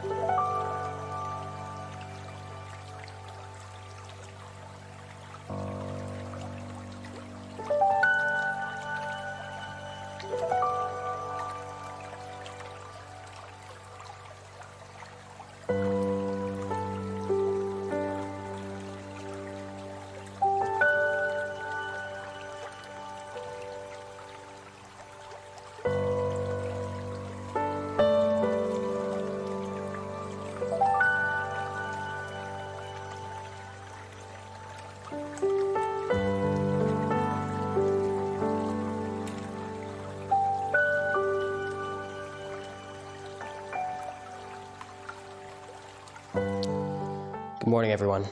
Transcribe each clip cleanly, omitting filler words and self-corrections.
Good morning, everyone.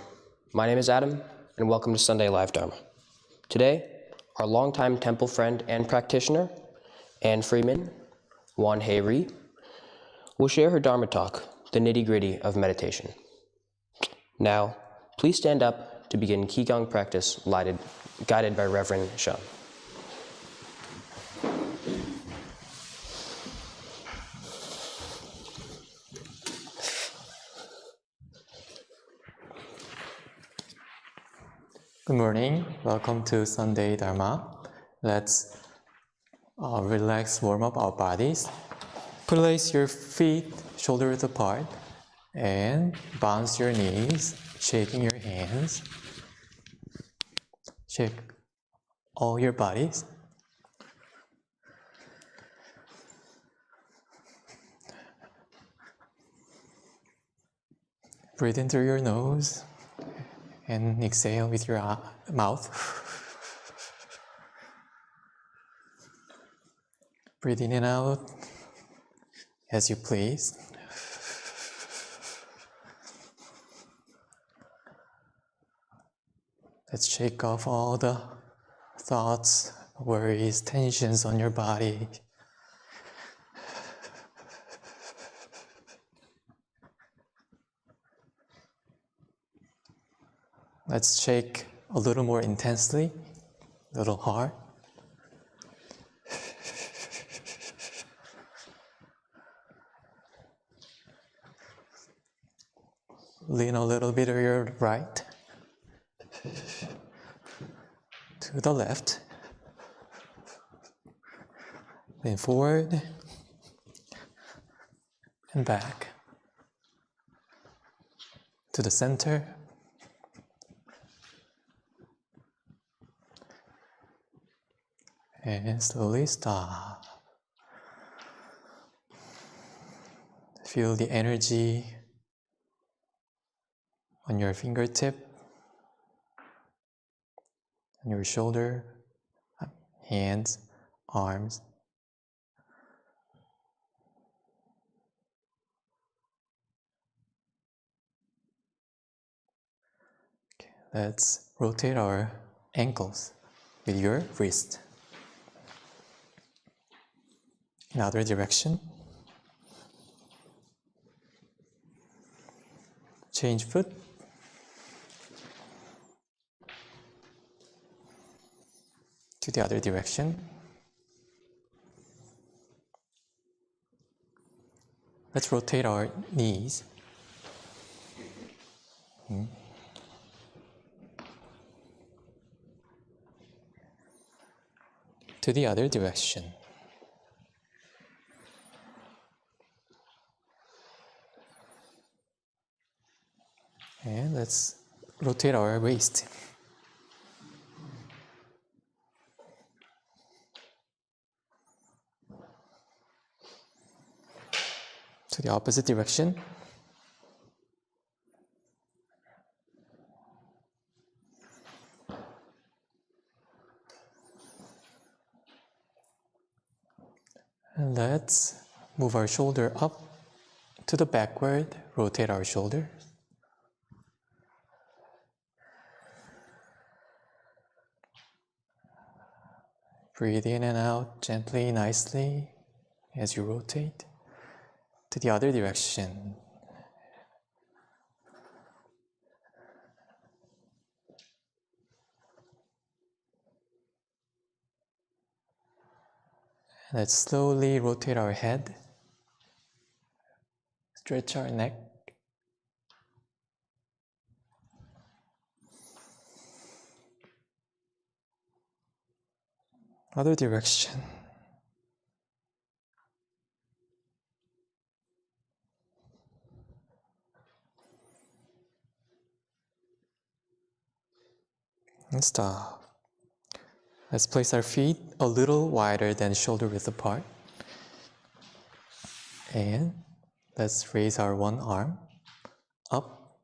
My name is Adam, and welcome to Sunday Live Dharma. Today, our longtime temple friend and practitioner, Anne Freeman, Wan Hei Ri, will share her Dharma Talk, The Nitty Gritty of Meditation. Now, please stand up to begin Qi Gong practice guided by Reverend Shan. Good morning. Welcome to Sunday Dharma. Let's relax, warm up our bodies. Place your feet shoulder width apart and bounce your knees, shaking your hands. Shake all your bodies. Breathe in through your nose and exhale with your mouth. Breathe in and out as you please. Let's shake off all the thoughts, worries, tensions on your body. Let's shake a little more intensely, a little hard. Lean a little bit to your right, to the left. Lean forward and back to the center. And slowly stop. Feel the energy on your fingertip, on your shoulder, hands, arms. Okay, let's rotate our ankles with your wrist. In other direction. Change foot. To the other direction. Let's rotate our knees. To the other direction. And let's rotate our waist. To the opposite direction. And let's move our shoulder up to the backward, rotate our shoulder. Breathe in and out gently, nicely, as you rotate to the other direction. Let's slowly rotate our head, Stretch our neck. Other direction. And stop. Let's place our feet a little wider than shoulder width apart. And let's raise our one arm up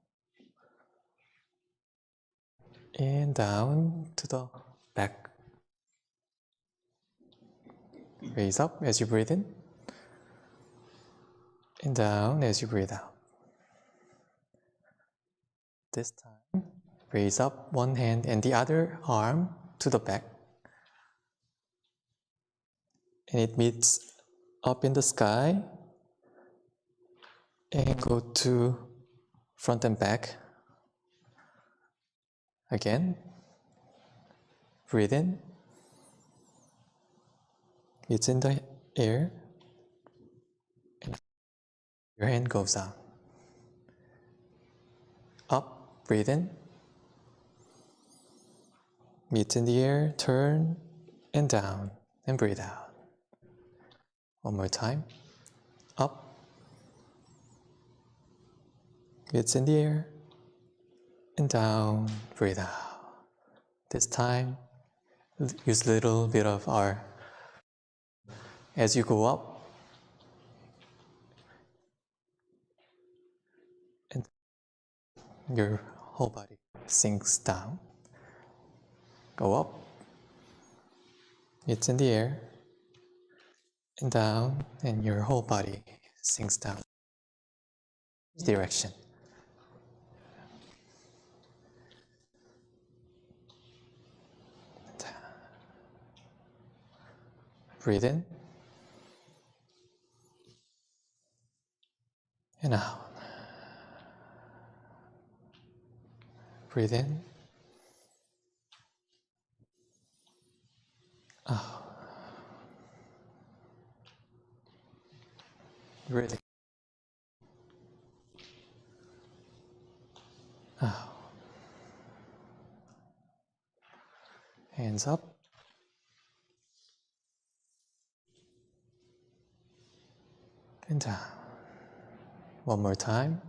and down to the back. Raise up as you breathe in and down as you breathe out. This time, raise up one hand and the other arm to the back. And it meets up in the sky and go to front and back. Again, breathe in. It's in the air. And your hand goes down. Up, breathe in. Meets in the air, turn, and down, and breathe out. One more time. Up. Meets in the air, and down, breathe out. This time, use a little bit of our, as you go up, and your whole body sinks down. Go up, it's in the air, and down, and your whole body sinks down. Direction. Breathe in, and out. Breathe in, out. Breathe in, out. Hands up. And down. One more time.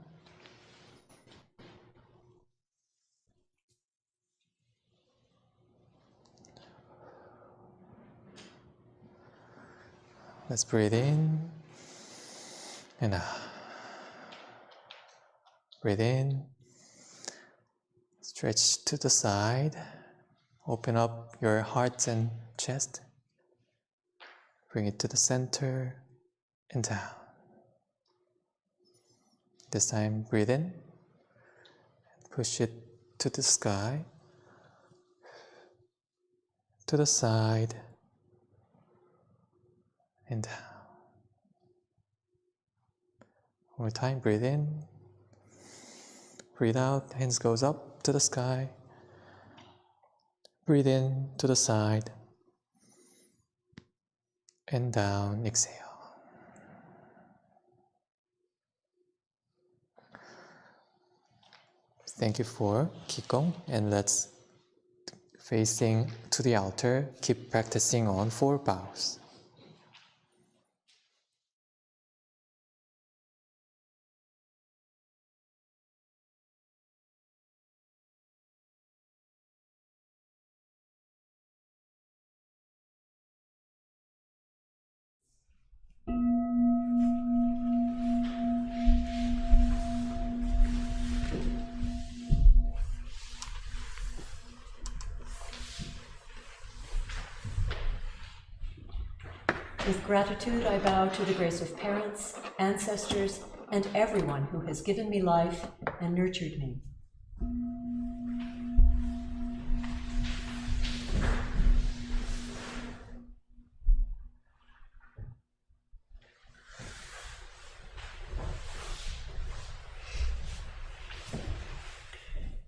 Let's breathe in and out. Breathe in. Stretch to the side. Open up your heart and chest. Bring it to the center and down. This time, breathe in. Push it to the sky, to the side, and down. One more time, breathe in. Breathe out, hands goes up to the sky. Breathe in to the side, and down, exhale. Thank you for Qi Gong, and let's facing to the altar, keep practicing on 4 bows. With gratitude, I bow to the grace of parents, ancestors, and everyone who has given me life and nurtured me.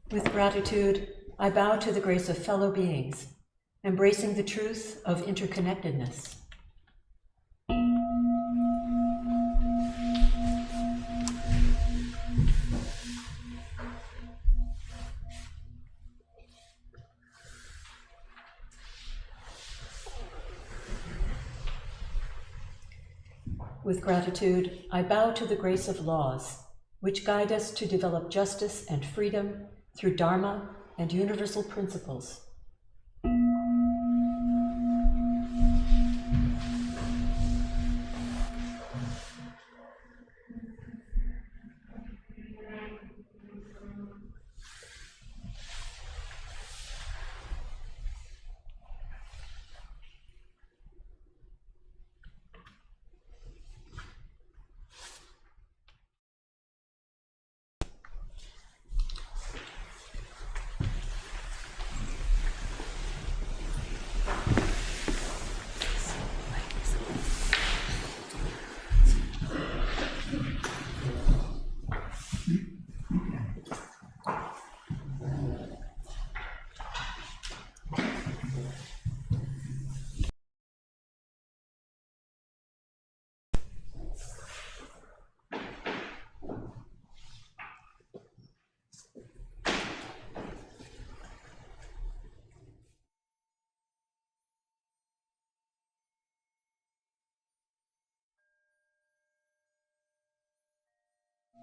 With gratitude, I bow to the grace of fellow beings, embracing the truth of interconnectedness. With gratitude, I bow to the grace of laws, which guide us to develop justice and freedom through Dharma and universal principles.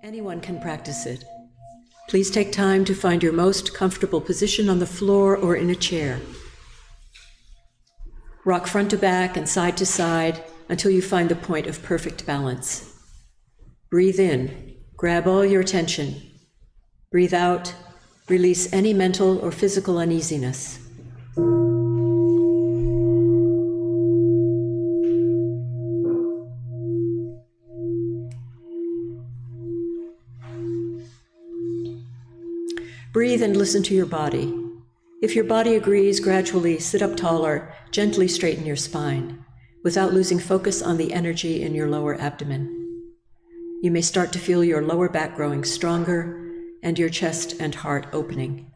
Anyone can practice it. Please take time to find your most comfortable position on the floor or in a chair. Rock front to back and side to side until you find the point of perfect balance. Breathe in, grab all your attention. Breathe out, release any mental or physical uneasiness. Breathe and listen to your body. If your body agrees, gradually sit up taller, gently straighten your spine, without losing focus on the energy in your lower abdomen. You may start to feel your lower back growing stronger and your chest and heart opening.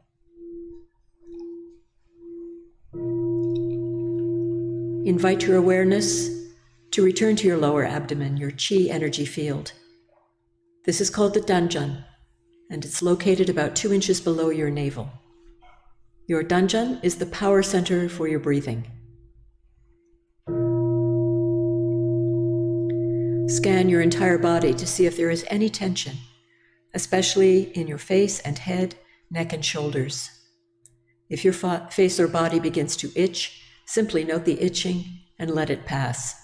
Invite your awareness to return to your lower abdomen, your Qi energy field. This is called the Danjan, and it's located about 2 inches below your navel. Your Danjan is the power center for your breathing. Scan your entire body to see if there is any tension, especially in your face and head, neck and shoulders. If your face or body begins to itch, simply note the itching and let it pass.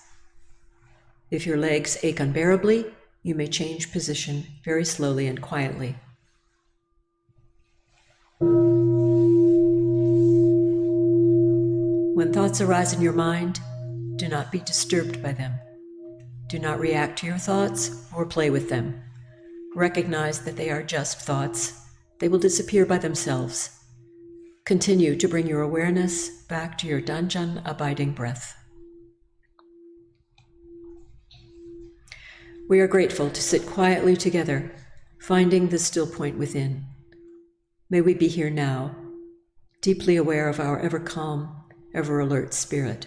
If your legs ache unbearably, you may change position very slowly and quietly. When thoughts arise in your mind, do not be disturbed by them. Do not react to your thoughts or play with them. Recognize that they are just thoughts. They will disappear by themselves. Continue to bring your awareness back to your Danjan abiding breath. We are grateful to sit quietly together, finding the still point within. May we be here now, deeply aware of our ever calm, ever alert spirit.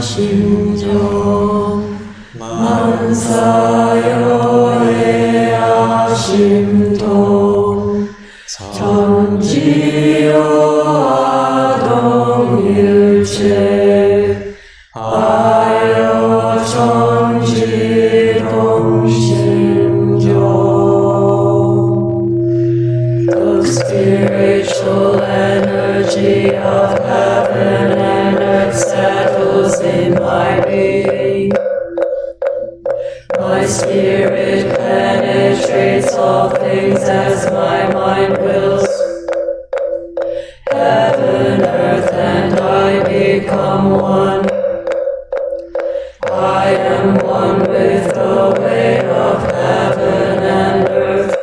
심정 만사여의 아심통 전지여동일체 아여 전지동심정. The spiritual energy of heaven and earth settles in my being. My spirit penetrates all things as my mind wills. Heaven, earth, and I become one. I am one with the way of heaven and earth.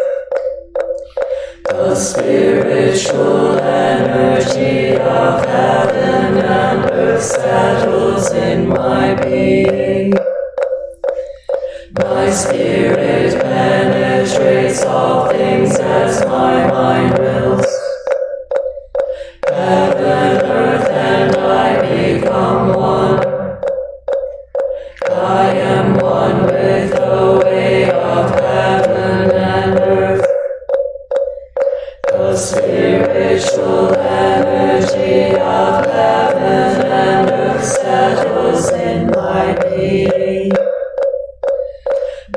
The spiritual energy of heaven and earth settles in my being. My spirit penetrates all things as my mind wills. Heaven, earth, and I become one. I am one with the way of heaven and earth. The spiritual energy of heaven and earth settles in my being.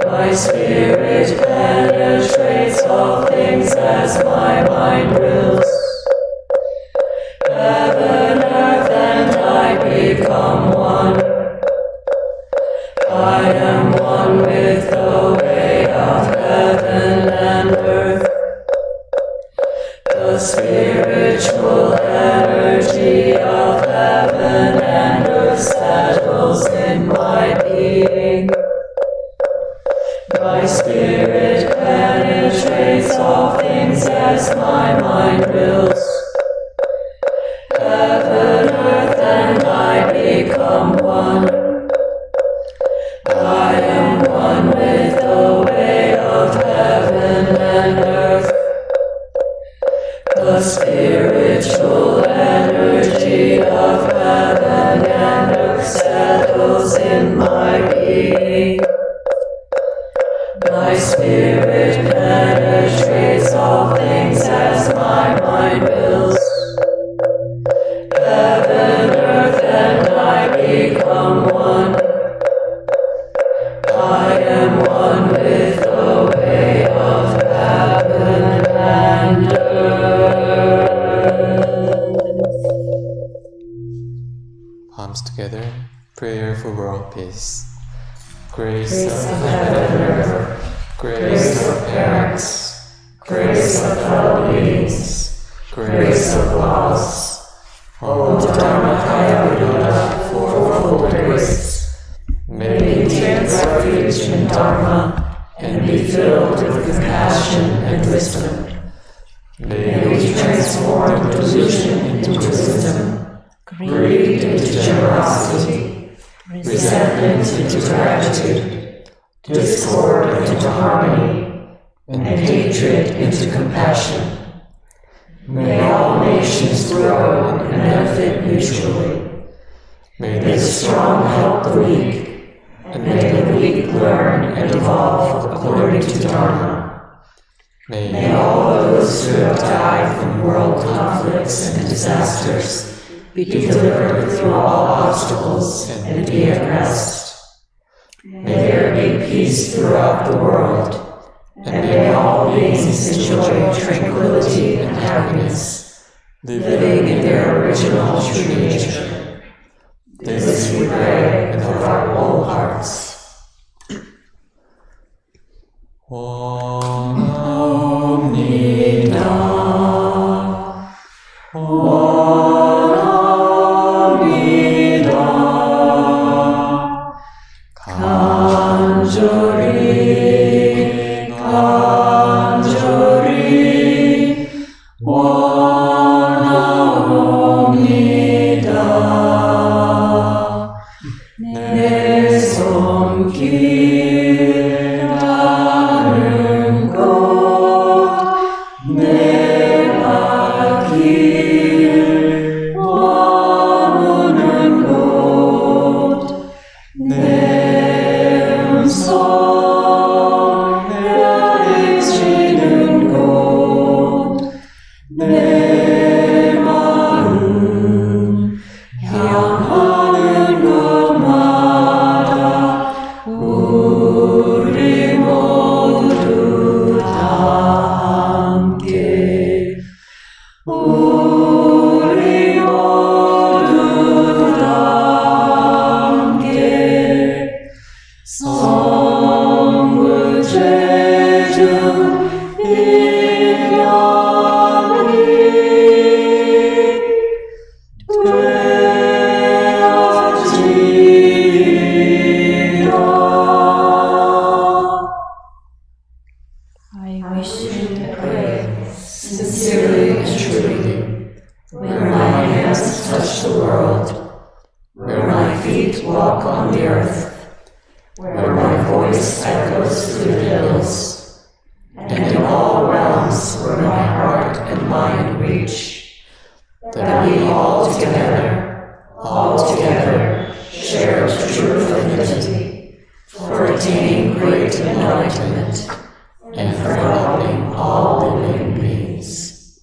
My spirit penetrates all things as my mind wills. Heaven, earth, and I become one. I am one with the way of heaven and earth. The spiritual energy of heaven and earth settles in my being. My spirit penetrates all things as my mind wills. Heaven, earth, and I become one. I am one with the way of heaven and earth. The spiritual energy of heaven and earth settles in my being. My spirit penetrates all things as my mind wills. Heaven, earth, and I become one. I am one with the way of heaven and earth. Palms together. Prayer for world peace. Grace of heaven and earth, grace of parents, grace of fellow beings, grace of laws, O Dharma Buddha, fourfold grace. May we take refuge in Dharma and be filled with compassion and wisdom. May we transform delusion into wisdom, greed into generosity, resentment into gratitude, discord into harmony, and hatred into compassion. May all nations grow and benefit mutually. May the strong help the weak, and may the weak learn and evolve according to Dharma. May all those who have died from world conflicts and disasters be delivered through all obstacles and be at rest. May there be peace throughout the world, and may all beings enjoy tranquility and happiness, living in their original true nature. This we pray with our whole hearts. 원합니다. 원합니다. 간절히 간절히 원합니다. 우리 모두 다 함께 성부죄중 일념이 되어지리라. I wish and pray, sincerely and truly, when my hands touch the world, where my feet walk on the earth, where my voice echoes through the hills, and in all realms where my heart and mind reach, that we all together share the true affinity for attaining great enlightenment and for helping all living beings.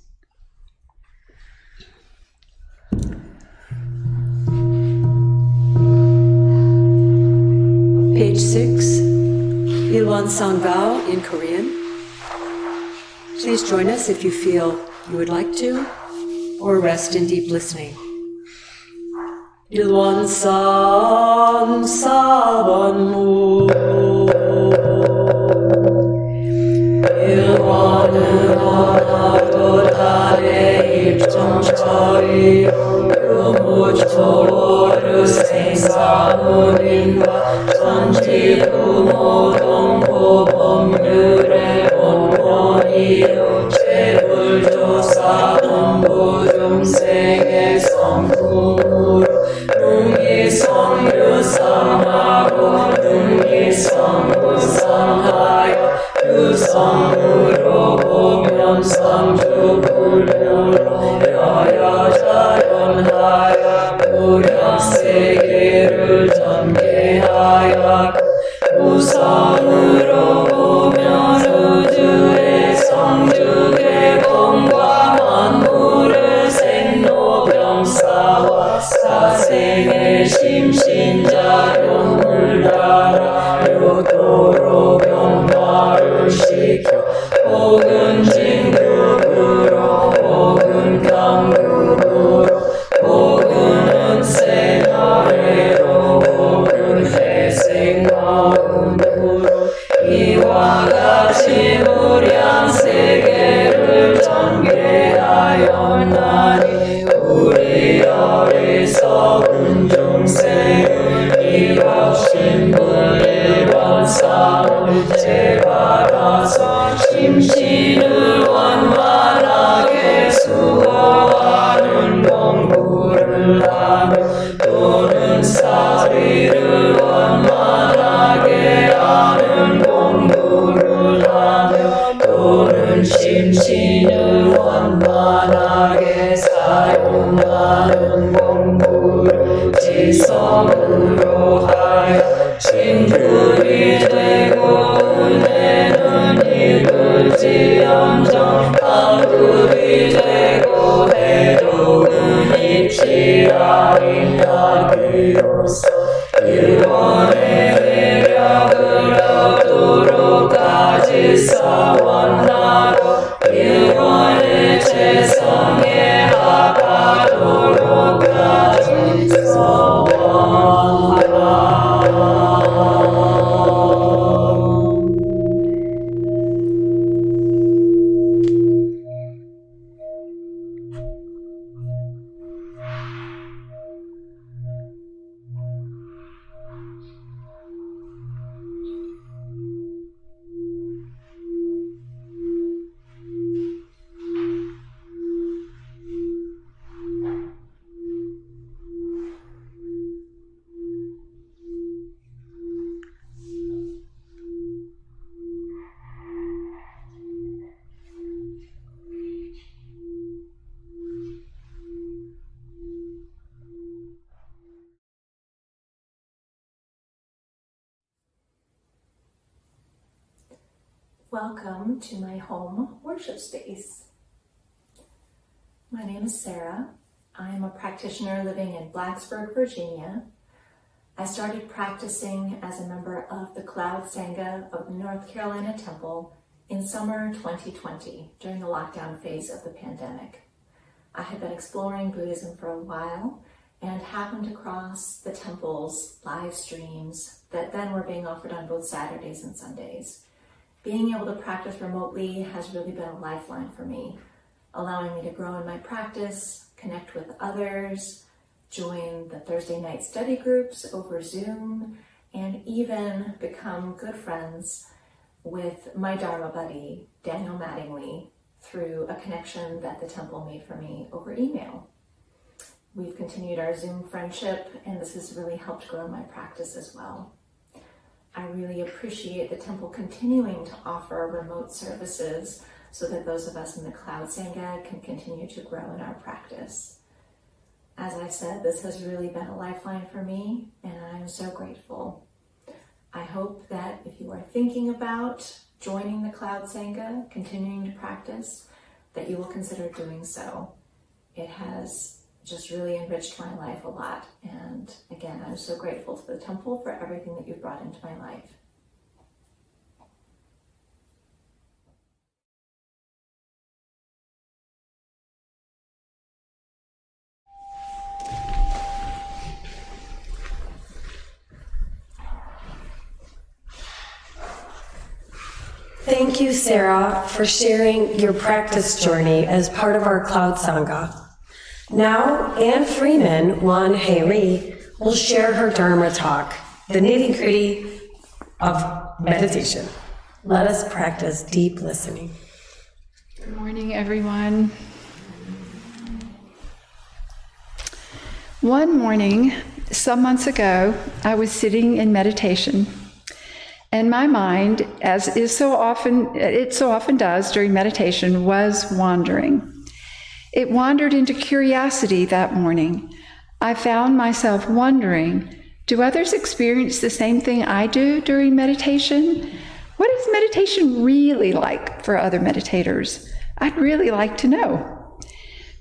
Page 6, Ilwansangao in Korean. Please join us if you feel you would like to, or rest in deep listening. 일원상 사번무 일원은 하나도 달의 입정처리 유무초를 생사문인과 전지부모동포법률의 본원이요 재불조사 본부중생의 성품으로 능이성유상하고 능이성부상하여 유성으로 보면상주불교로 여여자연하여 무량세계를 전개하여 우선으로 보면 우주의 성주개공과 만물의 생로병사와 사생의 심신작용을 따라 육도로 변화를 시켜 혹은 진급으로 혹은 강급으로 혹은 은세나래로 혹은 회생마음으로 이와 같이 무량세계를 전개하였나니 우리 어리석은 중생을 이없신불일반상을 제발아서 심신을 원만하게 수호하는 공부를 하며 또는 사리를 원만하게 하는 공부를 하며 또는 심신을 원만하게 사용하는 공부를 지성으로 하여 진급이 되고 은혜는 이끌지언정 강급이 되고 대독은 입지 아니하기로서 일원의 매력을 얻도록까지 사원하고 일원의 재성에 합하도록까지 서원하라. Welcome to my home worship space. My name is Sarah. I am a practitioner living in Blacksburg, Virginia. I started practicing as a member of the Cloud Sangha of the North Carolina Temple in summer 2020 during the lockdown phase of the pandemic. I had been exploring Buddhism for a while and happened across the temple's live streams that then were being offered on both Saturdays and Sundays. Being able to practice remotely has really been a lifeline for me, allowing me to grow in my practice, connect with others, join the Thursday night study groups over Zoom, and even become good friends with my Dharma buddy, Daniel Mattingly, through a connection that the temple made for me over email. We've continued our Zoom friendship, and this has really helped grow my practice as well. I really appreciate the temple continuing to offer remote services so that those of us in the Cloud Sangha can continue to grow in our practice. As I said, this has really been a lifeline for me, and I'm so grateful. I hope that if you are thinking about joining the Cloud Sangha, continuing to practice, that you will consider doing so. It has just really enriched my life a lot. And again, I'm so grateful to the temple for everything that you've brought into my life. Thank you, Sarah, for sharing your practice journey as part of our Cloud Sangha. Now, Anne Freeman, Wan Hei Ri, will share her Dharma Talk, the Nitty Gritty of Meditation. Let us practice deep listening. Good morning, everyone. One morning, some months ago, I was sitting in meditation, and my mind, as it so often does during meditation, was wandering. It wandered into curiosity that morning. I found myself wondering, do others experience the same thing I do during meditation? What is meditation really like for other meditators? I'd really like to know.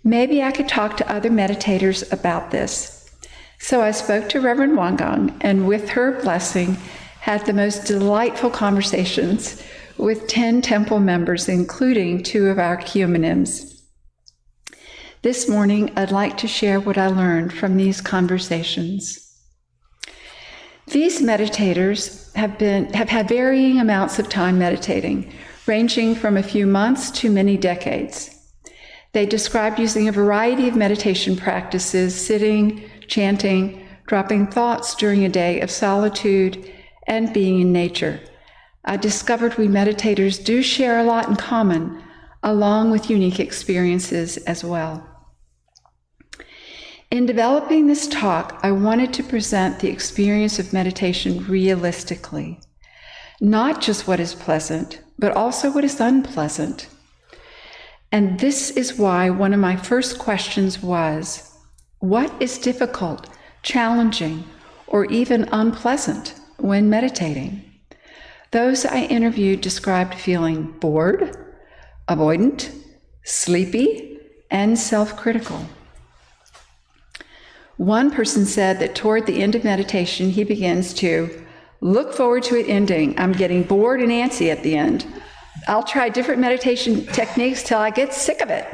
Maybe I could talk to other meditators about this. So I spoke to Reverend Wangang, and with her blessing, had the most delightful conversations with 10 temple members, including 2 of our Kyumanims. This morning, I'd like to share what I learned from these conversations. These meditators have had varying amounts of time meditating, ranging from a few months to many decades. They described using a variety of meditation practices, sitting, chanting, dropping thoughts during a day of solitude, and being in nature. I discovered we meditators do share a lot in common, along with unique experiences as well. In developing this talk, I wanted to present the experience of meditation realistically, not just what is pleasant, but also what is unpleasant. And this is why one of my first questions was, what is difficult, challenging, or even unpleasant when meditating? Those I interviewed described feeling bored, avoidant, sleepy, and self-critical. One person said that toward the end of meditation, he begins to look forward to it ending. I'm getting bored and antsy at the end. I'll try different meditation techniques till I get sick of it.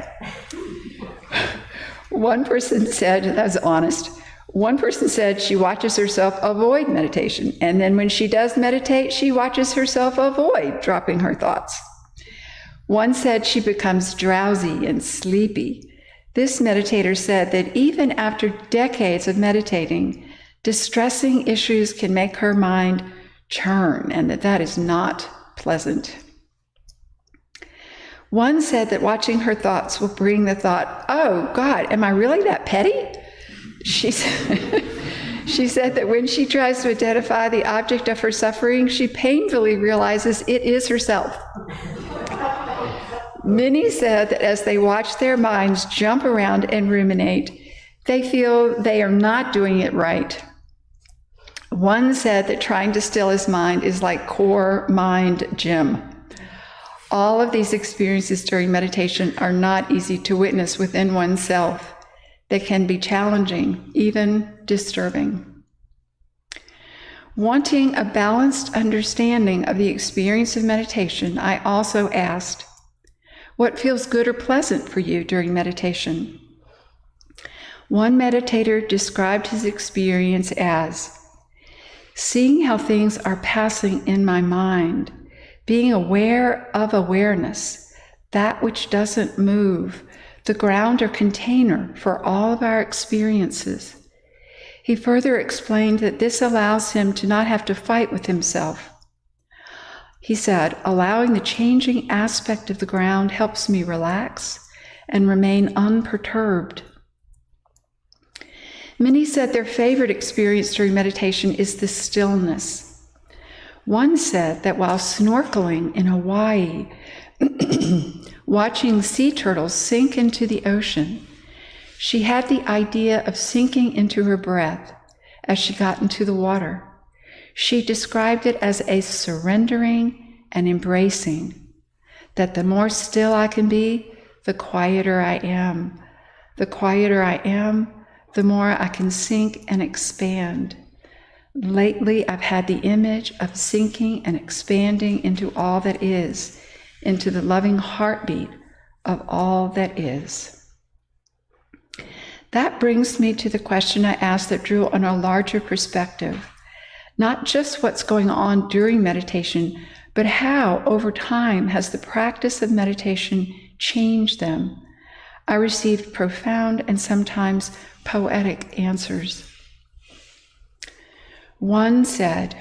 One person said, that was honest, one person said she watches herself avoid meditation, and then when she does meditate, she watches herself avoid dropping her thoughts. One said she becomes drowsy and sleepy. This meditator said that even after decades of meditating, distressing issues can make her mind churn, and that is not pleasant. One said that watching her thoughts will bring the thought, oh God, am I really that petty? She said that when she tries to identify the object of her suffering, she painfully realizes it is herself. Many said that as they watch their minds jump around and ruminate, they feel they are not doing it right. One said that trying to still his mind is like core mind gym. All of these experiences during meditation are not easy to witness within oneself. They can be challenging, even disturbing. Wanting a balanced understanding of the experience of meditation, I also asked, what feels good or pleasant for you during meditation? One meditator described his experience as seeing how things are passing in my mind, being aware of awareness, that which doesn't move, the ground or container for all of our experiences. He further explained that this allows him to not have to fight with himself. He said, allowing the changing aspect of the ground helps me relax and remain unperturbed. Many said their favorite experience during meditation is the stillness. One said that while snorkeling in Hawaii, watching sea turtles sink into the ocean, she had the idea of sinking into her breath as she got into the water. She described it as a surrendering and embracing, that the more still I can be, the quieter I am. The quieter I am, the more I can sink and expand. Lately, I've had the image of sinking and expanding into all that is, into the loving heartbeat of all that is. That brings me to the question I asked that drew on a larger perspective, not just what's going on during meditation, but how, over time, has the practice of meditation changed them? I received profound and sometimes poetic answers. One said,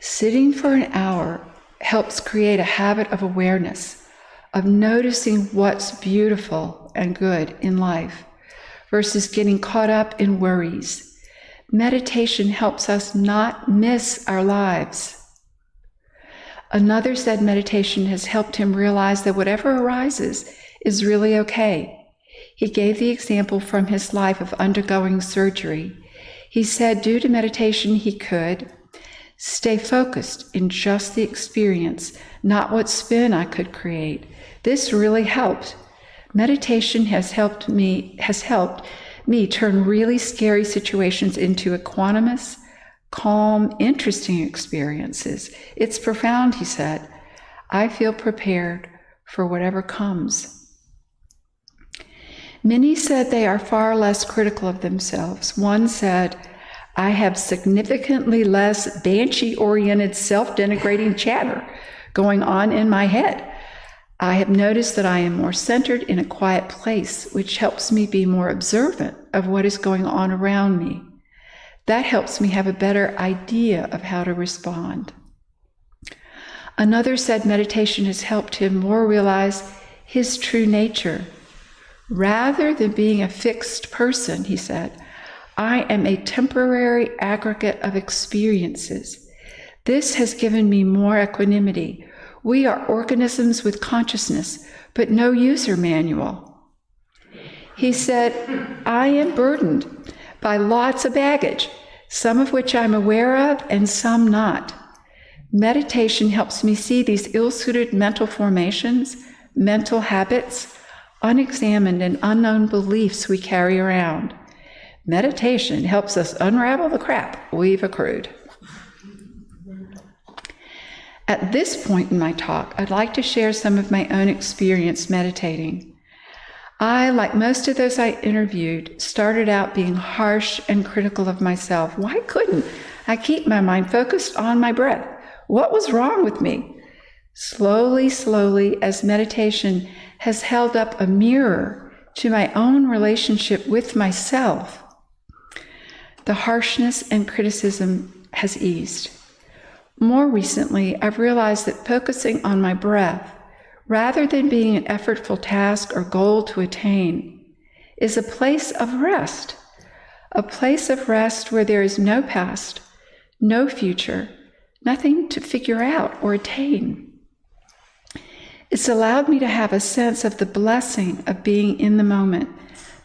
sitting for an hour helps create a habit of awareness, of noticing what's beautiful and good in life, versus getting caught up in worries. Meditation helps us not miss our lives. Another said meditation has helped him realize that whatever arises is really okay. He gave the example from his life of undergoing surgery. He said due to meditation he could stay focused in just the experience, not what spin I could create. This really helped. Meditation has helped me turn really scary situations into equanimous, calm, interesting experiences. It's profound, he said. I feel prepared for whatever comes. Many said they are far less critical of themselves. One said, I have significantly less banshee-oriented, self-denigrating chatter going on in my head. I have noticed that I am more centered in a quiet place, which helps me be more observant of what is going on around me. That helps me have a better idea of how to respond. Another said meditation has helped him more realize his true nature. Rather than being a fixed person, he said, I am a temporary aggregate of experiences. This has given me more equanimity. We are organisms with consciousness, but no user manual. He said, I am burdened by lots of baggage, some of which I'm aware of and some not. Meditation helps me see these ill-suited mental formations, mental habits, unexamined and unknown beliefs we carry around. Meditation helps us unravel the crap we've accrued. At this point in my talk, I'd like to share some of my own experience meditating. I, like most of those I interviewed, started out being harsh and critical of myself. Why couldn't I keep my mind focused on my breath? What was wrong with me? Slowly, as meditation has held up a mirror to my own relationship with myself, the harshness and criticism has eased. More recently, I've realized that focusing on my breath, rather than being an effortful task or goal to attain, is a place of rest where there is no past, no future, nothing to figure out or attain. It's allowed me to have a sense of the blessing of being in the moment,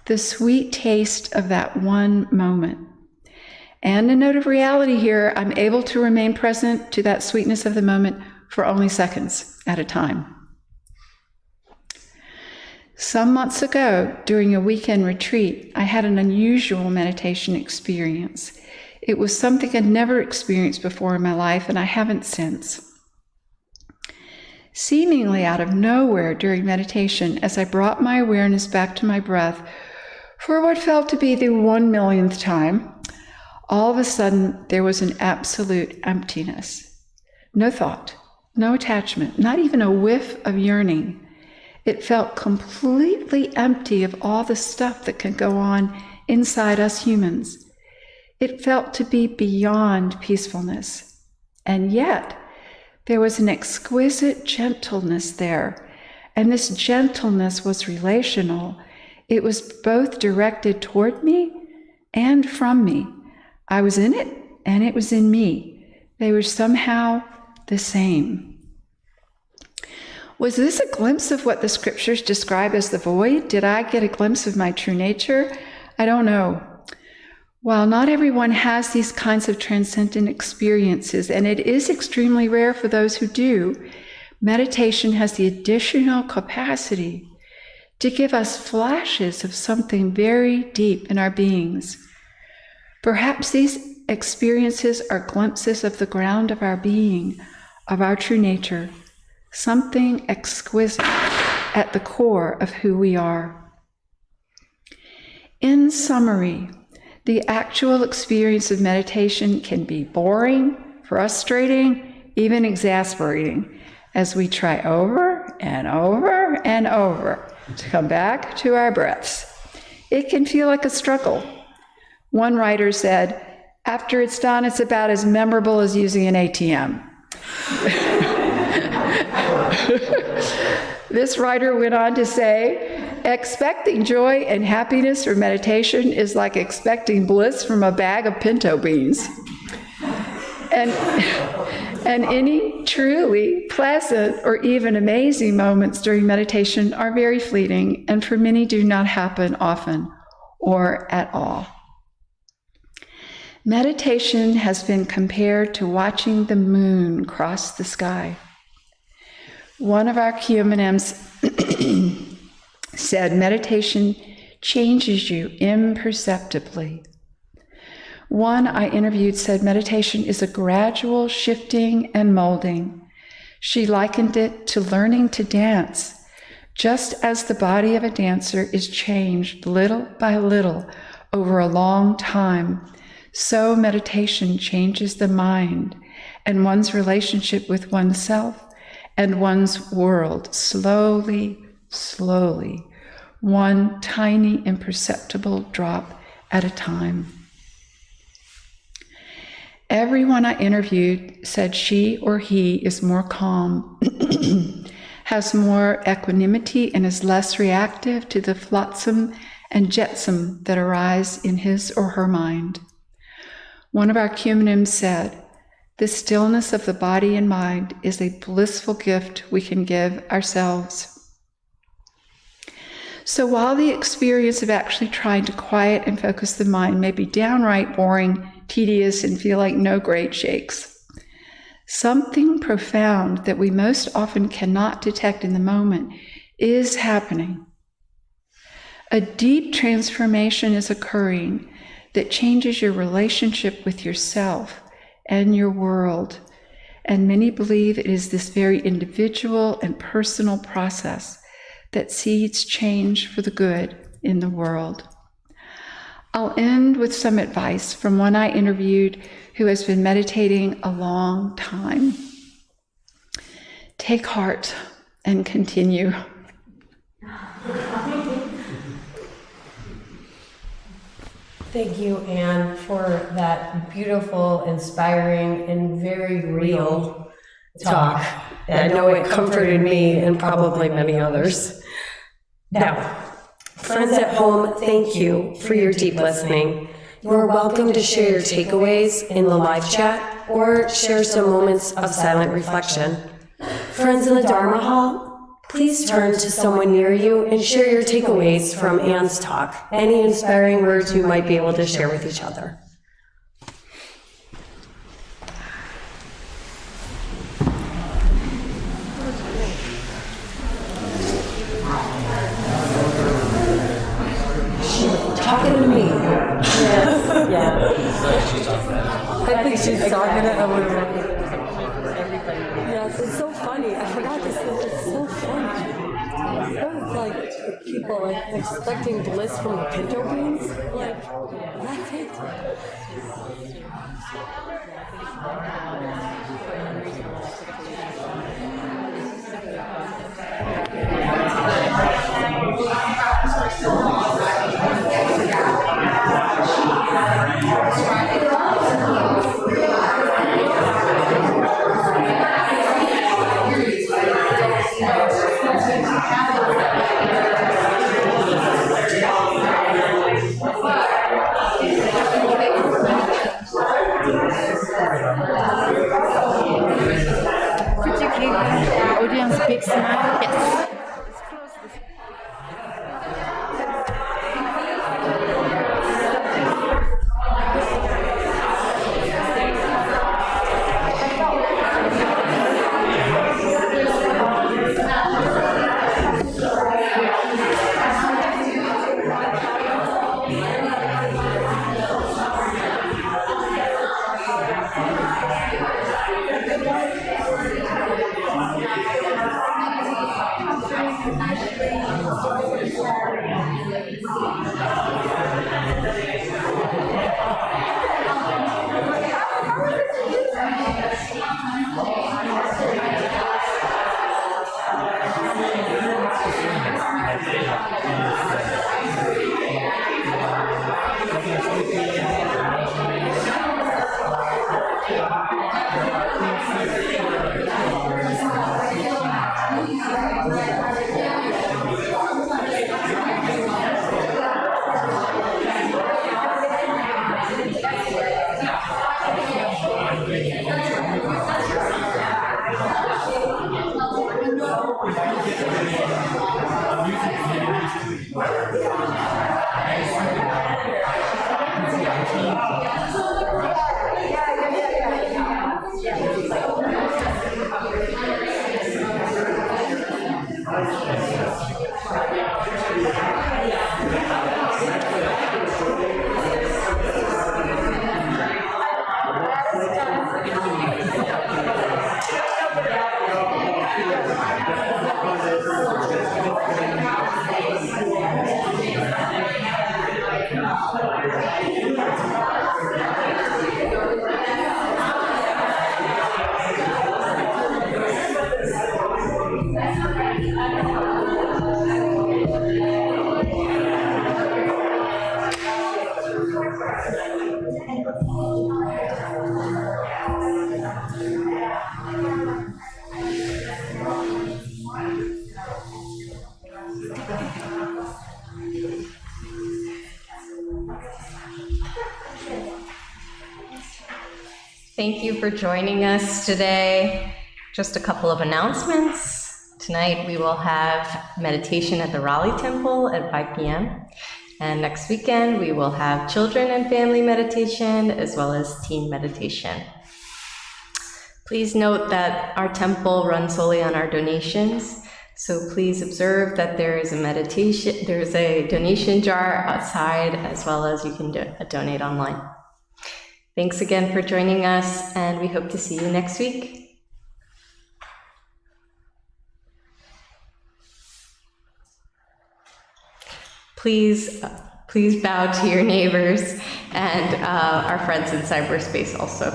the sweet taste of that one moment. And a note of reality here, I'm able to remain present to that sweetness of the moment for only seconds at a time. Some months ago, during a weekend retreat, I had an unusual meditation experience. It was something I'd never experienced before in my life, and I haven't since. Seemingly out of nowhere during meditation, as I brought my awareness back to my breath, For what felt to be the 1,000,000th time, all of a sudden there was an absolute emptiness. No thought, no attachment, not even a whiff of yearning. It felt completely empty of all the stuff that can go on inside us humans. It felt to be beyond peacefulness. And yet, there was an exquisite gentleness there. And this gentleness was relational. It was both directed toward me and from me. I was in it, and it was in me. They were somehow the same. Was this a glimpse of what the scriptures describe as the void? Did I get a glimpse of my true nature? I don't know. While not everyone has these kinds of transcendent experiences, and it is extremely rare for those who do, meditation has the additional capacity to give us flashes of something very deep in our beings. Perhaps these experiences are glimpses of the ground of our being, of our true nature, something exquisite at the core of who we are. In summary, the actual experience of meditation can be boring, frustrating, even exasperating, as we try over and over and over to come back to our breaths. It can feel like a struggle. One writer said, after it's done, it's about as memorable as using an ATM. This writer went on to say, expecting joy and happiness from meditation is like expecting bliss from a bag of pinto beans. And any truly pleasant or even amazing moments during meditation are very fleeting, and for many do not happen often or at all. Meditation has been compared to watching the moon cross the sky. One of our QMNMs said, meditation changes you imperceptibly. One I interviewed said meditation is a gradual shifting and molding. She likened it to learning to dance. Just as the body of a dancer is changed little by little over a long time, so meditation changes the mind and one's relationship with oneself and one's world slowly, slowly, one tiny imperceptible drop at a time. Everyone I interviewed said she or he is more calm, has more equanimity, and is less reactive to the flotsam and jetsam that arise in his or her mind. One of our QMNMs said, the stillness of the body and mind is a blissful gift we can give ourselves. So while the experience of actually trying to quiet and focus the mind may be downright boring, tedious, and feel like no grade shakes, something profound that we most often cannot detect in the moment is happening. A deep transformation is occurring that changes your relationship with yourself and your world, and many believe it is this very individual and personal process that seeds change for the good in the world. I'll end with some advice from one I interviewed who has been meditating a long time. Take heart and continue. Thank you, Anne, for that beautiful, inspiring, and very real talk. I know it comforted me and probably many others. Now, friends at home, thank you for your deep listening. You are welcome to share your takeaways in the live chat or share some moments of silent reflection. Friends in the Dharma Hall, please turn to someone near you and share your takeaways from Anne's talk, any inspiring words you might be able to share with each other. Talking to me. Yes, yeah. I think she's talking to everyone. Yes, it's so funny. I forgot this. It's so funny. It's like like people like expecting bliss from the pinto beans. Like, that's it. Could you give the audience a big smile? Yes. Thank you for joining us today. Just a couple of announcements. Tonight we will have meditation at the Raleigh Temple at 5 p.m. And next weekend we will have children and family meditation as well as teen meditation. Please note that our temple runs solely on our donations. So please observe that there's a donation jar outside as well as you can donate online. Thanks again for joining us, and we hope to see you next week. Please bow to your neighbors and our friends in cyberspace also.